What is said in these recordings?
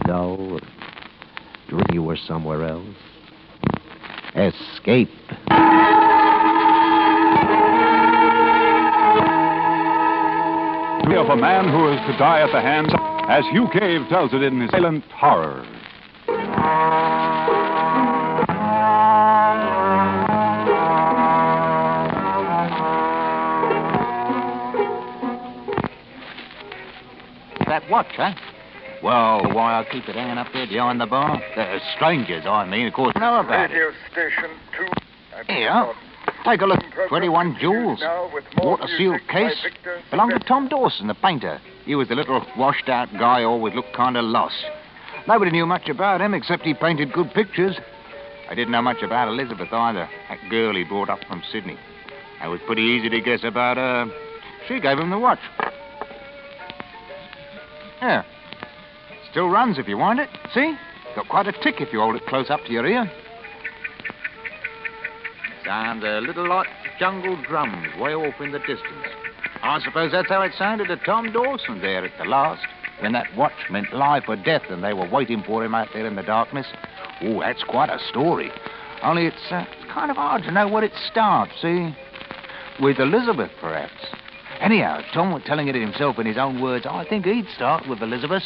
dull, dream you were somewhere else. Escape. Of a man who is to die at the hands, as Hugh Cave tells it in his silent horror. That watch, huh? Well, why I keep it hanging up there behind the bar? The strangers, I mean, of course, know about it. Radio station 2. Here, take a look. 21 jewels. Water-sealed case. Belonged to Tom Dawson, the painter. He was the little washed-out guy who always looked kind of lost. Nobody knew much about him, except he painted good pictures. I didn't know much about Elizabeth either, that girl he brought up from Sydney. It was pretty easy to guess about her. She gave him the watch. Yeah. Still runs if you want it. See? Got quite a tick if you hold it close up to your ear. Sounds a little like jungle drums way off in the distance. I suppose that's how it sounded to Tom Dawson there at the last, when that watch meant life or death and they were waiting for him out there in the darkness. Oh, that's quite a story. Only it's kind of hard to know where it starts, see? With Elizabeth, perhaps. Anyhow, Tom was telling it himself in his own words. I think he'd start with Elizabeth.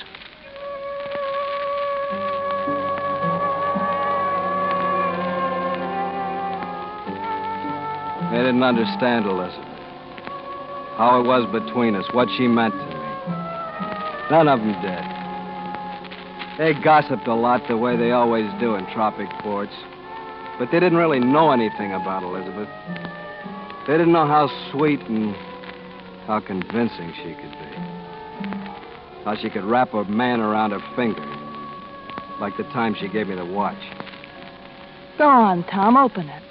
They didn't understand Elizabeth. How it was between us, what she meant to me. None of them did. They gossiped a lot the way they always do in tropic ports. But they didn't really know anything about Elizabeth. They didn't know how sweet and how convincing she could be. How she could wrap a man around her finger. Like the time she gave me the watch. Go on, Tom, open it.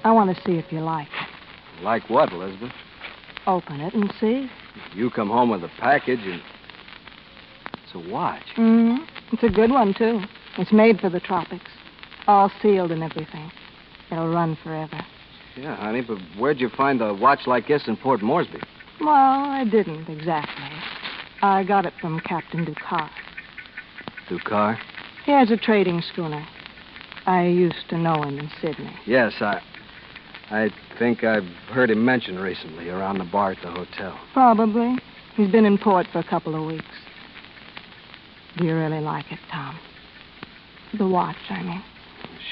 I want to see if you like it. Like what, Elizabeth? Open it and see. You come home with a package and... It's a watch. Mm-hmm. It's a good one, too. It's made for the tropics. All sealed and everything. It'll run forever. Yeah, honey, but where'd you find a watch like this in Port Moresby? Well, I didn't exactly. I got it from Captain Ducar. Ducar? He has a trading schooner. I used to know him in Sydney. Yes, I think I've heard him mentioned recently around the bar at the hotel. Probably. He's been in port for a couple of weeks. Do you really like it, Tom? The watch, I mean.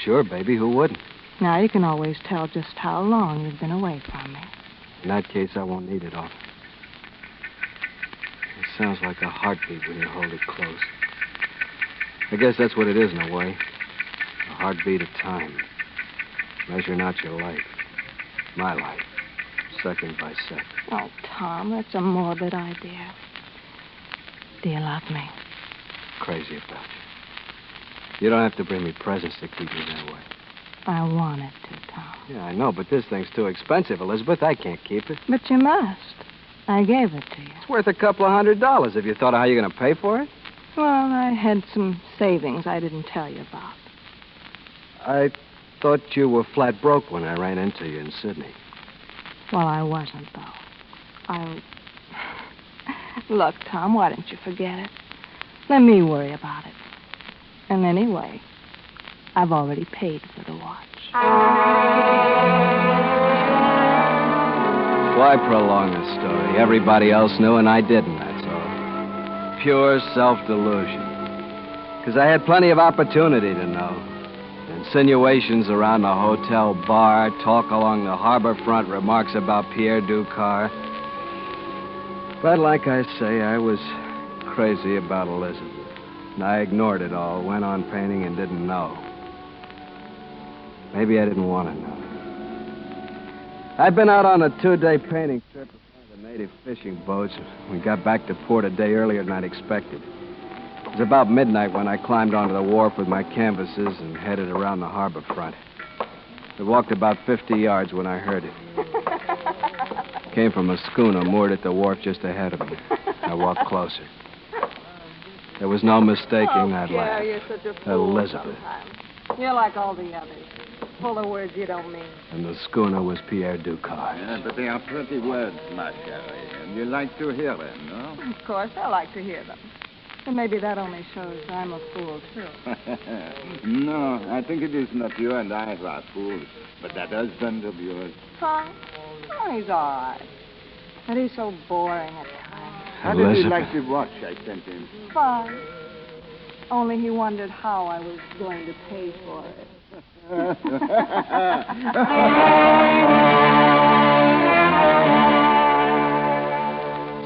Sure, baby. Who wouldn't? Now, you can always tell just how long you've been away from me. In that case, I won't need it often. It sounds like a heartbeat when you hold it close. I guess that's what it is in a way. A heartbeat of time. Measuring out your life. My life. Second by second. Oh, Tom, that's a morbid idea. Do you love me? Crazy about you. You don't have to bring me presents to keep me that way. I wanted to, Tom. Yeah, I know, but this thing's too expensive, Elizabeth. I can't keep it. But you must. I gave it to you. It's worth $200. Have you thought of how you're going to pay for it? Well, I had some savings I didn't tell you about. I thought you were flat broke when I ran into you in Sydney. Well, I wasn't, though. Look, Tom, why don't you forget it? Let me worry about it. And anyway, I've already paid for the watch. Why prolong the story? Everybody else knew and I didn't, that's all. Pure self-delusion. Because I had plenty of opportunity to know. Insinuations around the hotel bar, talk along the harbor front, remarks about Pierre Ducar. But like I say, I was crazy about Elizabeth. And I ignored it all, went on painting and didn't know. Maybe I didn't want to know. I'd been out on a 2-day painting trip with one of the native fishing boats. We got back to port a day earlier than I'd expected. It was about midnight when I climbed onto the wharf with my canvases and headed around the harbor front. I walked about 50 yards when I heard it. Came from a schooner moored at the wharf just ahead of me. I walked closer. There was no mistaking that laugh. You're such a fool Elizabeth. sometimes. You're like all the others. Full of words you don't mean. And the schooner was Pierre Ducar. Yeah, but they are pretty words, ma chérie. And you like to hear them, no? Of course, I like to hear them. And maybe that only shows I'm a fool, too. No, I think it is not you and I who are fools, but that husband of yours. Tom? Oh, he's all right. But he's so boring at times. How did he like the watch I sent him? Fine. Only he wondered how I was going to pay for it.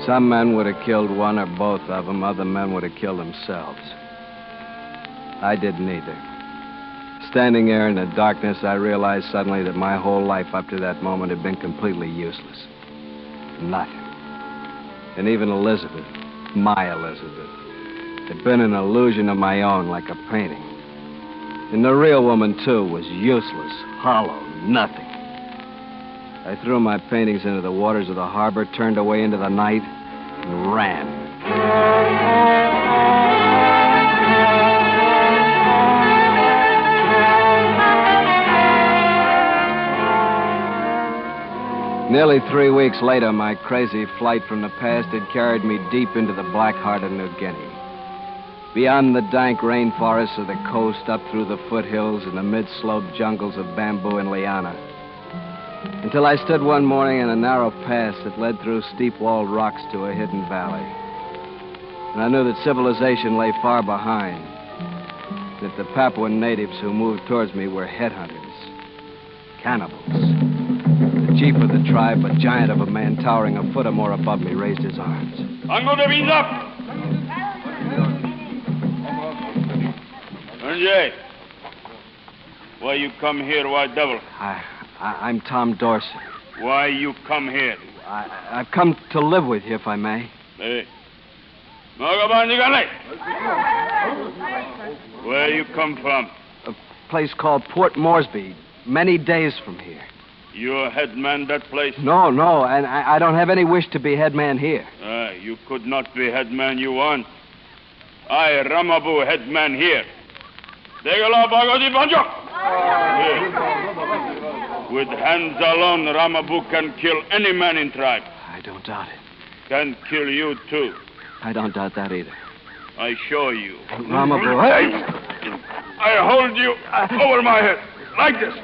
Some men would have killed one or both of them. Other men would have killed themselves. I did neither. Standing there in the darkness, I realized suddenly that my whole life up to that moment had been completely useless. Nothing. And even Elizabeth, my Elizabeth, had been an illusion of my own, like a painting. And the real woman, too, was useless, hollow, nothing. I threw my paintings into the waters of the harbor, turned away into the night, and ran. Nearly 3 weeks later, my crazy flight from the past had carried me deep into the black heart of New Guinea. Beyond the dank rainforests of the coast, up through the foothills and the mid-slope jungles of bamboo and liana. Until I stood one morning in a narrow pass that led through steep-walled rocks to a hidden valley. And I knew that civilization lay far behind. That the Papuan natives who moved towards me were headhunters, cannibals. The chief of the tribe, a giant of a man towering a foot or more above me, raised his arms. Ango de Visa! Anjay, why you come here, white devil? I'm Tom Dorsey. Why you come here? I've come to live with you, if I may. Hey. Where you come from? A place called Port Moresby, many days from here. You headman that place? No, and I don't have any wish to be headman here. You could not be headman you want. I, Ramabu, headman here. With hands alone, Ramabu can kill any man in tribe. I don't doubt it. Can kill you, too. I don't doubt that either. I show you. Ramabu, hey! I hold you over my head, like this.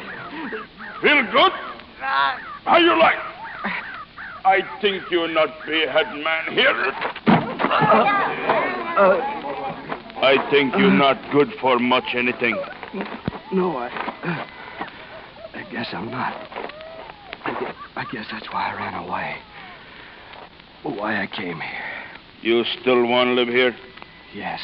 Feel good? How you like? I think you not be headman here. I think you're not good for much anything. No, I guess I'm not. I guess that's why I ran away. Why I came here. You still want to live here? Yes.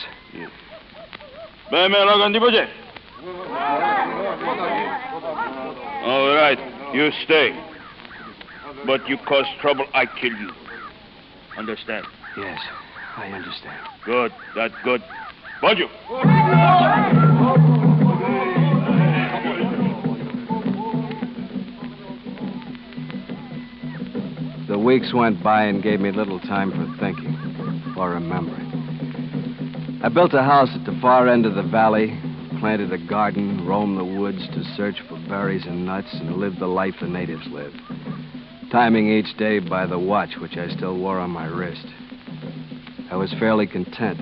All right, you stay. But you cause trouble, I kill you. Understand? Yes, I understand. Good, that's good. Bonjour. The weeks went by and gave me little time for thinking, or remembering. I built a house at the far end of the valley, planted a garden, roamed the woods to search for berries and nuts, and lived the life the natives live, timing each day by the watch which I still wore on my wrist. I was fairly content.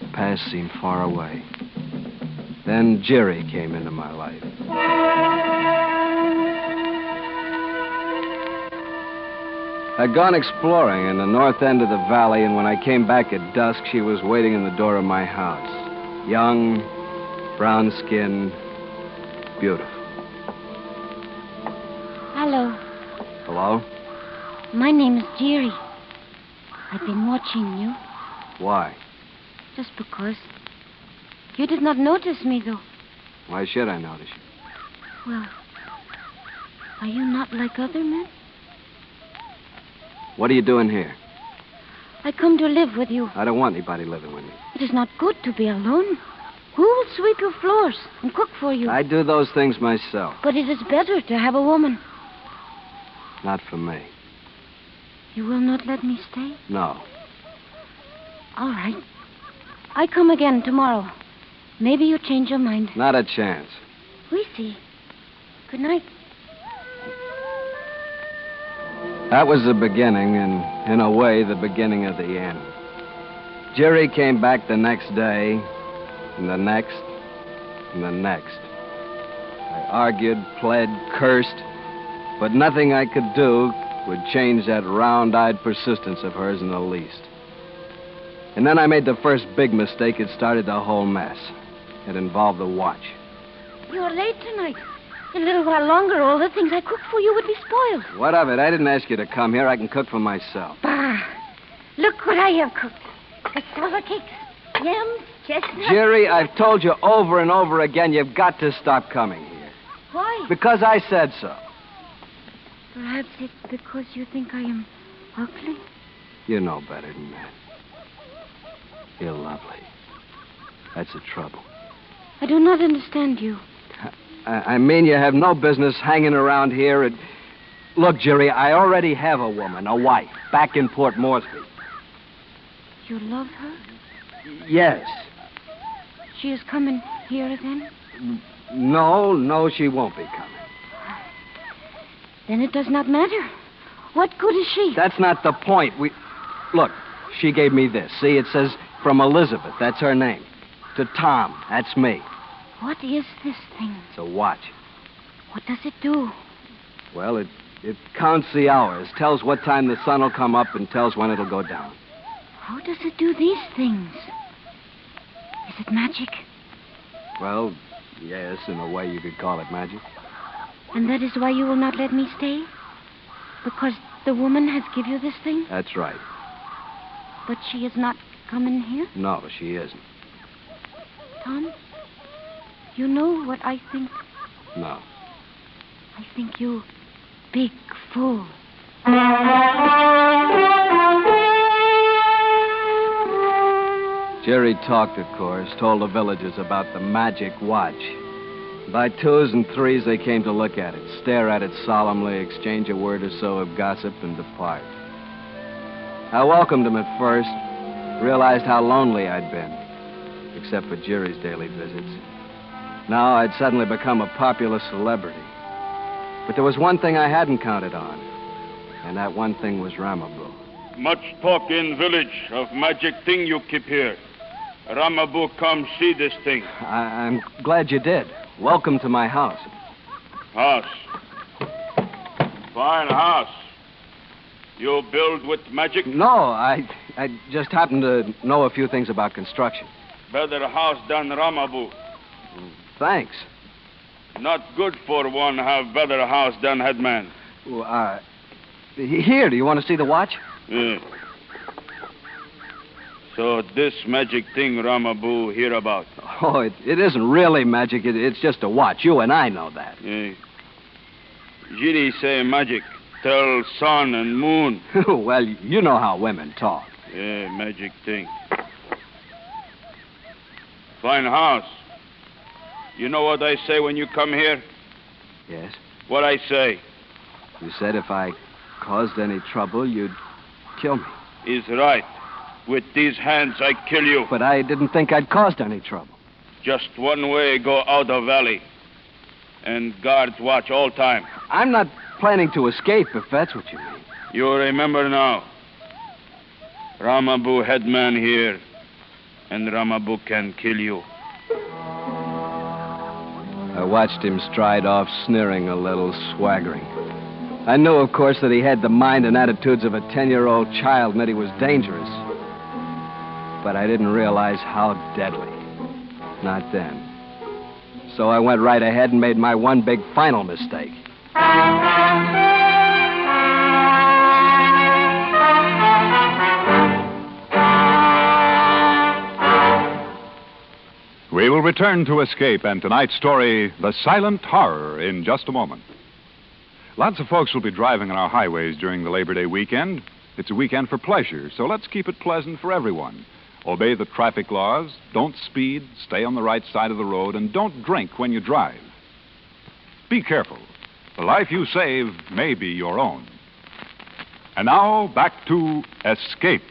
The past seemed far away. Then Jerry came into my life. I'd gone exploring in the north end of the valley, and when I came back at dusk, she was waiting in the door of my house. Young, brown-skinned, beautiful. Hello. Hello? My name is Jerry. I've been watching you. Why? Just because. You did not notice me, though. Why should I notice you? Well, are you not like other men? What are you doing here? I come to live with you. I don't want anybody living with me. It is not good to be alone. Who will sweep your floors and cook for you? I do those things myself. But it is better to have a woman. Not for me. You will not let me stay? No. All right. I come again tomorrow. Maybe you change your mind. Not a chance. We see. Good night. That was the beginning, and in a way, the beginning of the end. Jerry came back the next day, and the next, and the next. I argued, pled, cursed, but nothing I could do would change that round-eyed persistence of hers in the least. And then I made the first big mistake. It started the whole mess. It involved the watch. You're late tonight. In a little while longer, all the things I cooked for you would be spoiled. What of it? I didn't ask you to come here. I can cook for myself. Bah! Look what I have cooked. Cassava cakes, yams, chestnuts. Jerry, I've told you over and over again, you've got to stop coming here. Why? Because I said so. Perhaps it's because you think I am ugly. You know better than that. You're lovely. That's the trouble. I do not understand you. I mean, you have no business hanging around here. Look, Jerry, I already have a woman, a wife, back in Port Moresby. You love her? Yes. She is coming here again? No, she won't be coming. Then it does not matter. What good is she? That's not the point. Look, she gave me this. See, it says from Elizabeth. That's her name. To Tom. That's me. What is this thing? It's a watch. What does it do? Well, it counts the hours, tells what time the sun will come up, and tells when it'll go down. How does it do these things? Is it magic? Well, yes, in a way you could call it magic. And that is why you will not let me stay? Because the woman has given you this thing? That's right. But she is not coming here? No, she isn't. Tom, you know what I think? No. I think you big fool. Jerry talked, of course, told the villagers about the magic watch. By twos and threes, they came to look at it, stare at it solemnly, exchange a word or so of gossip, and depart. I welcomed them at first, realized how lonely I'd been, except for Jerry's daily visits. Now I'd suddenly become a popular celebrity. But there was one thing I hadn't counted on, and that one thing was Ramabu. Much talk in village of magic thing you keep here. Ramabu come see this thing. I'm glad you did. Welcome to my house. House. Fine house. You build with magic? No, I just happen to know a few things about construction. Better house than Ramabu. Thanks. Not good for one have better house than headman. Well, here, do you want to see the watch? Yeah. So this magic thing Ramabu hear about? Oh, it isn't really magic. It's just a watch. You and I know that. Yeah. Giri say magic. Tell sun and moon. Well, you know how women talk. Yeah, magic thing. Fine house. You know what I say when you come here? Yes? What I say? You said if I caused any trouble, you'd kill me. Is right. With these hands, I kill you. But I didn't think I'd caused any trouble. Just one way, go out of valley. And guards watch all time. I'm not planning to escape, if that's what you mean. You remember now. Ramabu headman here. And Ramabu can kill you. I watched him stride off, sneering a little, swaggering. I knew, of course, that he had the mind and attitudes of a 10-year-old child and that he was dangerous. But I didn't realize how deadly. Not then. So I went right ahead and made my one big final mistake. We will return to Escape and tonight's story, The Silent Horror, in just a moment. Lots of folks will be driving on our highways during the Labor Day weekend. It's a weekend for pleasure, so let's keep it pleasant for everyone. Obey the traffic laws, don't speed, stay on the right side of the road, and don't drink when you drive. Be careful. The life you save may be your own. And now, back to Escape.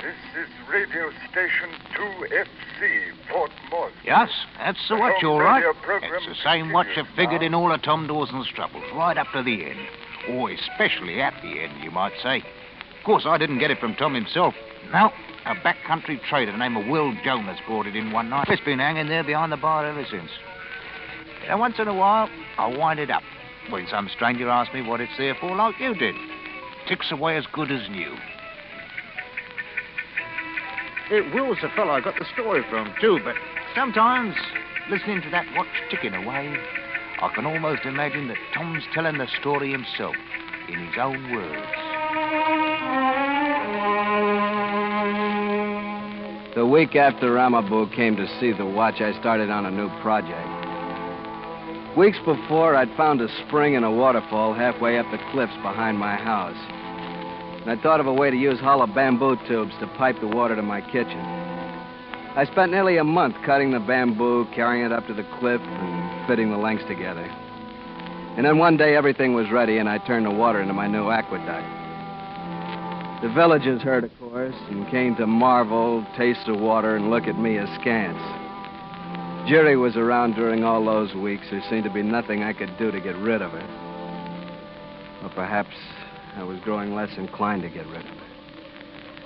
This is radio station 2FC, Fort Morse. Yes, that's the watch, all right. Radio program It's the same watch that continues figured now. in all of Tom Dawson's troubles, right up to the end. Or especially at the end, you might say. Of course, I didn't get it from Tom himself. No, a backcountry trader named Will Jonas brought it in one night. It's been hanging there behind the bar ever since. And once in a while, I wind it up when some stranger asks me what it's there for, like you did. Ticks away as good as new. Will's the fellow I got the story from, too, but sometimes, listening to that watch ticking away, I can almost imagine that Tom's telling the story himself, in his own words. The week after Ramabu came to see the watch, I started on a new project. Weeks before, I'd found a spring in a waterfall halfway up the cliffs behind my house. And I thought of a way to use hollow bamboo tubes to pipe the water to my kitchen. I spent nearly a month cutting the bamboo, carrying it up to the cliff, and fitting the lengths together. And then one day, everything was ready, and I turned the water into my new aqueduct. The villagers heard, of course, and came to marvel, taste the water, and look at me askance. Jerry was around during all those weeks. There seemed to be nothing I could do to get rid of her. Or perhaps I was growing less inclined to get rid of her.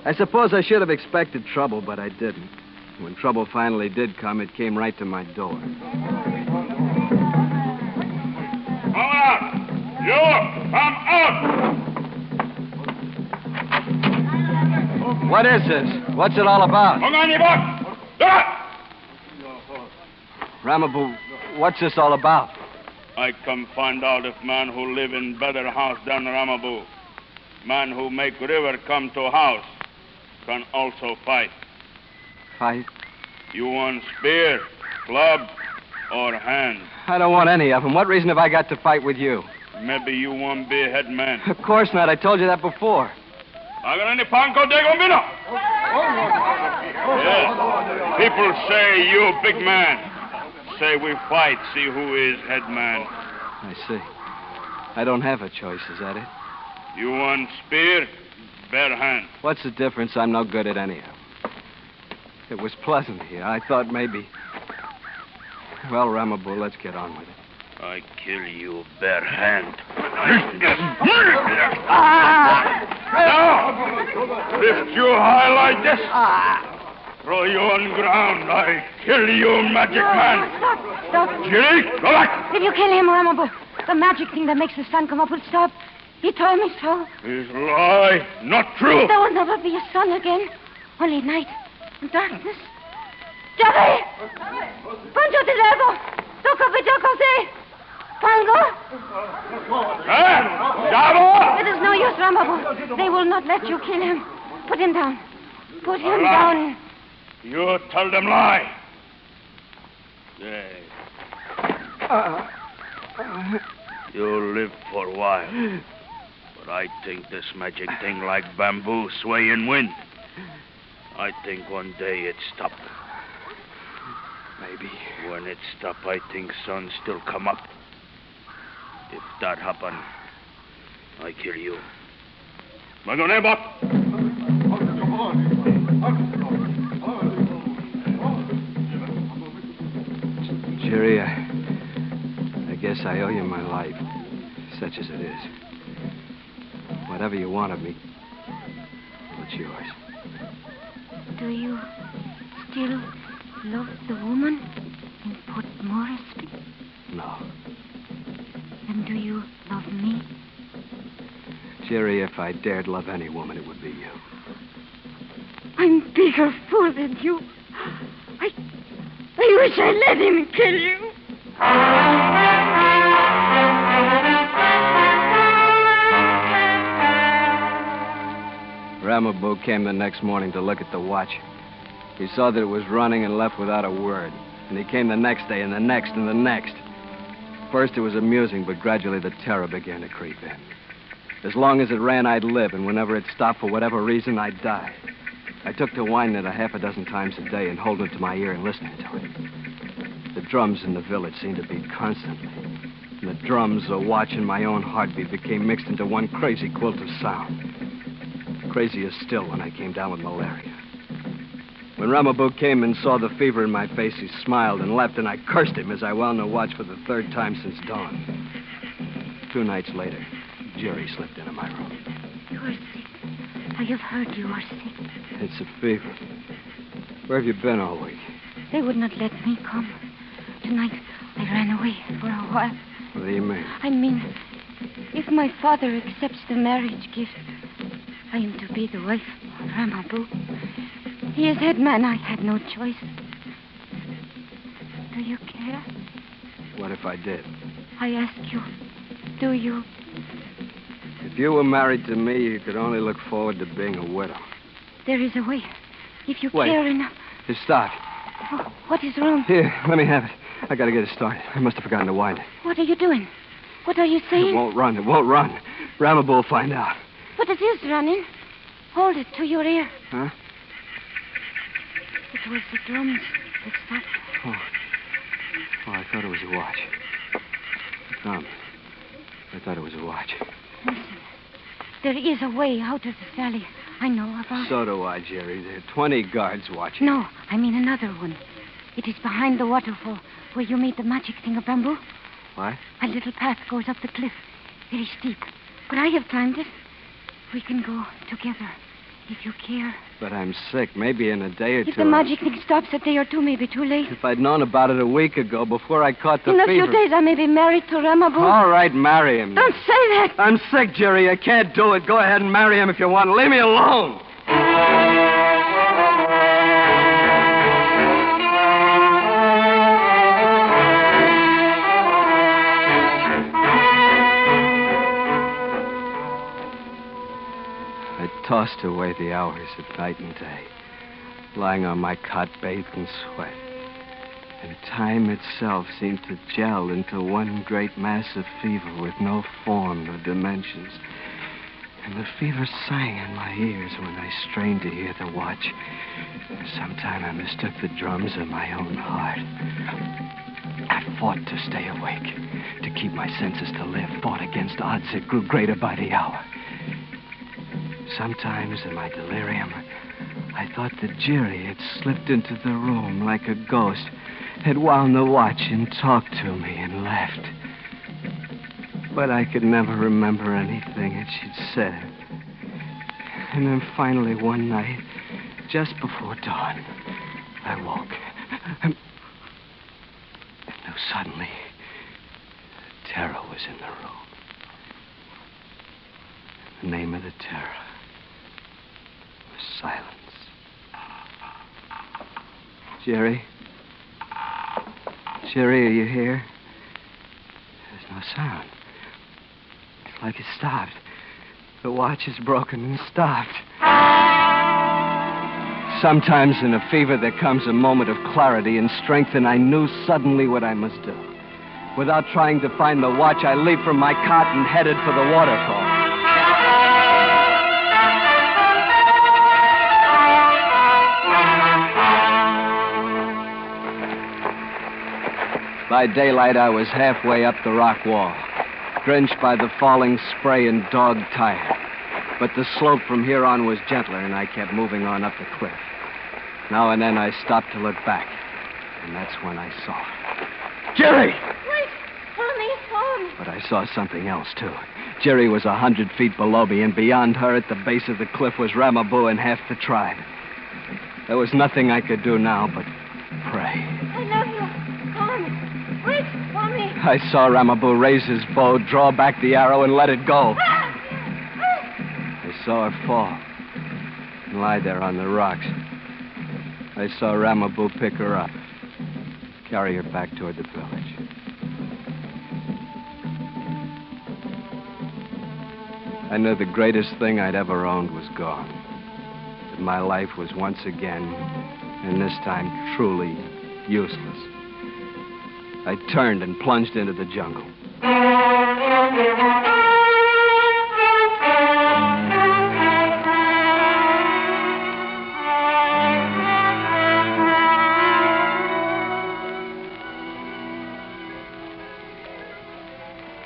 I suppose I should have expected trouble, but I didn't. When trouble finally did come, it came right to my door. Come out! You! Come out! What is this? What's it all about? Ramabu, what's this all about? I come find out if man who live in better house than Ramabu, man who make river come to house, can also fight. Fight? You want spear, club, or hand? I don't want any of them. What reason have I got to fight with you? Maybe you want be head man. Of course not. I told you that before. Yes. People say you big man. Say we fight, see who is head man. I see. I don't have a choice, is that it? You want spear, bare hand. What's the difference? I'm no good at any of them. It was pleasant here. I thought maybe... Well, Ramabu, let's get on with it. I kill you bare hand. No! Lift you high like this. Throw you on ground. I kill you, magic man. Stop. Jerry, go back. If you kill him, Ramabu, the magic thing that makes the sun come up will stop. He told me so. It's lie, not true. There will never be a sun again. Only night and darkness. Jerry! Pancho te dejo. Toca pichoco se. Pango? Jabo! It is no use, Ramabu. They will not let you kill him. Put him down. Put him down. You tell them lie. Say. You live for a while. But I think this magic thing like bamboo sway in wind. I think one day it stop. Maybe. When it stop, I think sun still come up. If that happen, I kill you. Magonebot! Jerry, I guess I owe you my life, such as it is. Whatever you want of me, it's yours. Do you still love the woman in Port Morris? No. Then do you love me? Jerry, if I dared love any woman, it would be you. I'm bigger fool than you. I wish I let him kill you. Ramabu came the next morning to look at the watch. He saw that it was running and left without a word. And he came the next day and the next and the next. First, it was amusing, but gradually the terror began to creep in. As long as it ran, I'd live, and whenever it stopped for whatever reason, I'd die. I took to whining it a half a dozen times a day and holding it to my ear and listening to it. The drums in the village seemed to beat constantly. And the drums, the watch, and my own heartbeat became mixed into one crazy quilt of sound. crazy as still when I came down with malaria. When Ramaboo came and saw the fever in my face, he smiled and left, and I cursed him as I wound the watch for the third time since dawn. 2 nights later, Jerry slipped into my room. You are sick. I have heard you are sick. It's a fever. Where have you been all week? They would not let me come. Tonight, I ran away for a while. What do you mean? I mean, if my father accepts the marriage gift, I am to be the wife of Ramaboo. He is head man. I had no choice. Do you care? What if I did? I ask you, do you? If you were married to me, you could only look forward to being a widow. There is a way. If you Wait. care enough. Here, stop. Oh, what is wrong? Here, let me have it. I gotta get it started. I must have forgotten to wind it. What are you doing? What are you saying? It won't run. It won't run. Ramaboo will find out. But it is running. Hold it to your ear. Huh? It was the drums that stopped. Oh, I thought it was a watch. Come. I thought it was a watch. Listen. There is a way out of the valley. I know about So do I, Jerry. There are 20 guards watching. No, I mean another one. It is behind the waterfall where you meet the magic thing of bamboo. What? A little path goes up the cliff. Very steep. But I have climbed it. We can go together, if you care. But I'm sick. Maybe in a day or If two. the magic thing stops a day or two, may be too late. If I'd known about it a week ago, before I caught the In a fever. few days, I may be married to Ramaboo. All right, marry him. Don't say that. I'm sick, Jerry. I can't do it. Go ahead and marry him if you want. Leave me alone. I tossed away the hours of night and day, lying on my cot bathed in sweat. And time itself seemed to gel into one great mass of fever with no form or dimensions. And the fever sang in my ears when I strained to hear the watch. Sometime I mistook the drums of my own heart. I fought to stay awake, to keep my senses to live, fought against odds that grew greater by the hour. Sometimes in my delirium, I thought that Jerry had slipped into the room like a ghost, had wound the watch and talked to me and left. But I could never remember anything that she'd said. And then finally one night, just before dawn, I woke. And knew suddenly terror was in the room. The name of the terror was silence. Jerry? Jerry, are you here? There's no sound. It's like it stopped. The watch is broken and stopped. Sometimes in a fever there comes a moment of clarity and strength, and I knew suddenly what I must do. Without trying to find the watch, I leaped from my cot and headed for the waterfall. By daylight, I was halfway up the rock wall, drenched by the falling spray and dog-tired. But the slope from here on was gentler, and I kept moving on up the cliff. Now and then I stopped to look back, and that's when I saw her. Jerry! Wait! Hold me. But I saw something else, too. Jerry was 100 feet below me, and beyond her at the base of the cliff was Ramaboo and half the tribe. There was nothing I could do now but pray. I love you. Hold me. Wait for me. I saw Ramaboo raise his bow, draw back the arrow, and let it go. I saw her fall and lie there on the rocks. I saw Ramaboo pick her up, carry her back toward the village. I knew the greatest thing I'd ever owned was gone. That my life was once again, and this time truly, useless. I turned and plunged into the jungle.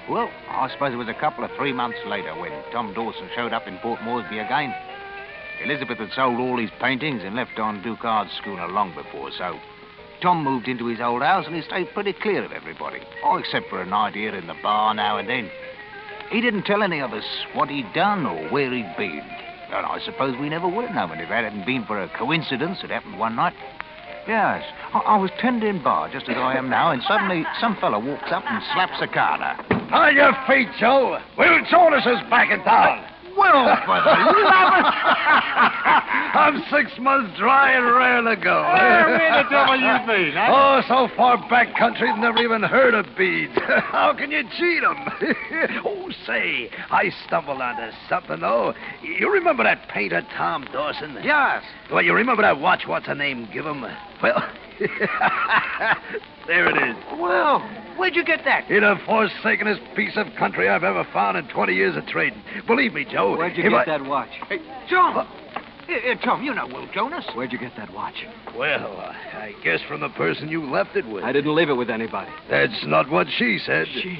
Well, I suppose it was a couple of 3 months later when Tom Dawson showed up in Port Moresby again. Elizabeth had sold all his paintings and left on Ducard's schooner long before, so Tom moved into his old house and he stayed pretty clear of everybody, all except for a night here in the bar now and then. He didn't tell any of us what he'd done or where he'd been. And I suppose we never would have known if it hadn't been for a coincidence that happened one night. Yes, I was tending bar just as I am now, and suddenly some fella walks up and slaps a Carter. On your feet, Joe. Will Jonas is back in town. Well, for the love of... I'm 6 months dry and rare to go. Where the devil you been, huh? Oh, so far back country, never even heard of beads. How can you cheat 'em? Oh, say, I stumbled onto something, though. You remember that painter, Tom Dawson? Yes. Well, you remember that watch, what's her name, give him? Well, there it is. Well, where'd you get that? In the forsakenest piece of country I've ever found in 20 years of trading. Believe me, Joe. Where'd you get that watch? Hey, Tom! Tom, you know Will Jonas. Where'd you get that watch? Well, I guess from the person you left it with. I didn't leave it with anybody. That's not what she said. She?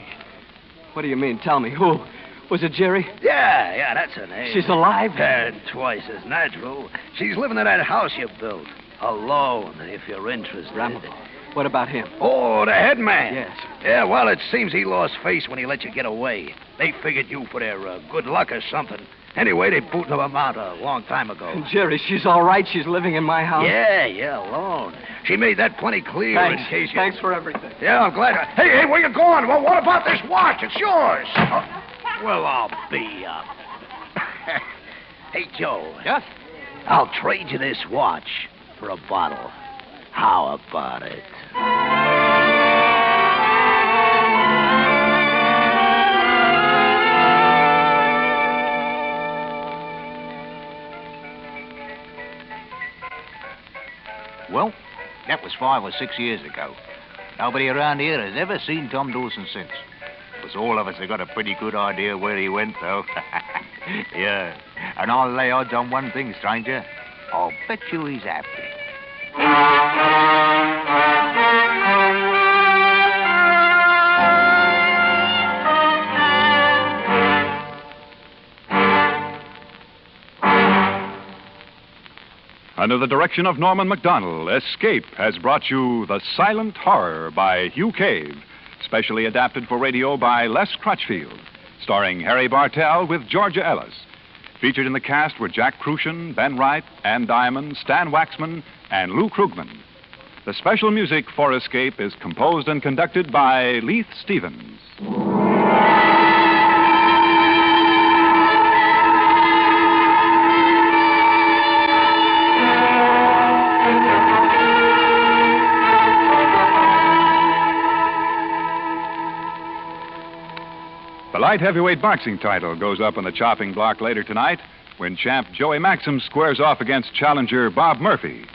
What do you mean? Tell me. Who? Was it Jerry? Yeah, that's her name. She's alive? And twice as natural. She's living in that house you built. Alone, if you're interested. Rambo. What about him? Oh, the head man. Yes. Yeah, well, it seems he lost face when he let you get away. They figured you for their good luck or something. Anyway, they booted him out a long time ago. And Jerry, she's all right? She's living in my house? Yeah, alone. She made that plenty clear Thanks. in case you... Thanks for everything. Yeah, I'm glad. Hey, where you going? Well, what about this watch? It's yours. Well, I'll be up. Hey, Joe. Yes? I'll trade you this watch for a bottle. How about it? Well, that was 5 or 6 years ago. Nobody around here has ever seen Tom Dawson since. Because all of us have got a pretty good idea where he went, though. Yeah. And I'll lay odds on one thing, stranger. I'll bet you he's happy. Under the direction of Norman MacDonald, Escape has brought you The Silent Horror by Hugh Cave, specially adapted for radio by Les Crutchfield, starring Harry Bartell with Georgia Ellis. Featured in the cast were Jack Crucian, Ben Wright, Ann Diamond, Stan Waxman, and Lou Krugman. The special music for Escape is composed and conducted by Leith Stevens. The light heavyweight boxing title goes up on the chopping block later tonight when champ Joey Maxim squares off against challenger Bob Murphy.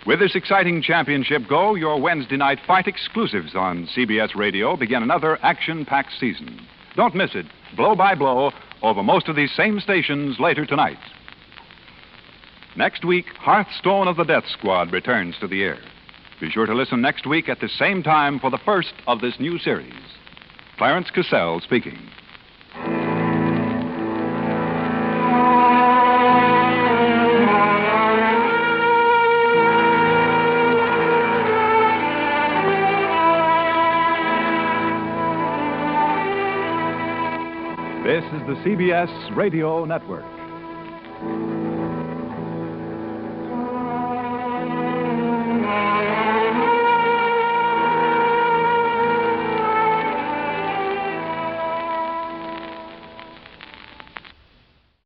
With this exciting championship go, your Wednesday night fight exclusives on CBS Radio begin another action-packed season. Don't miss it, blow by blow, over most of these same stations later tonight. Next week, Hearthstone of the Death Squad returns to the air. Be sure to listen next week at the same time for the first of this new series. Clarence Cassell speaking. This is the CBS Radio Network.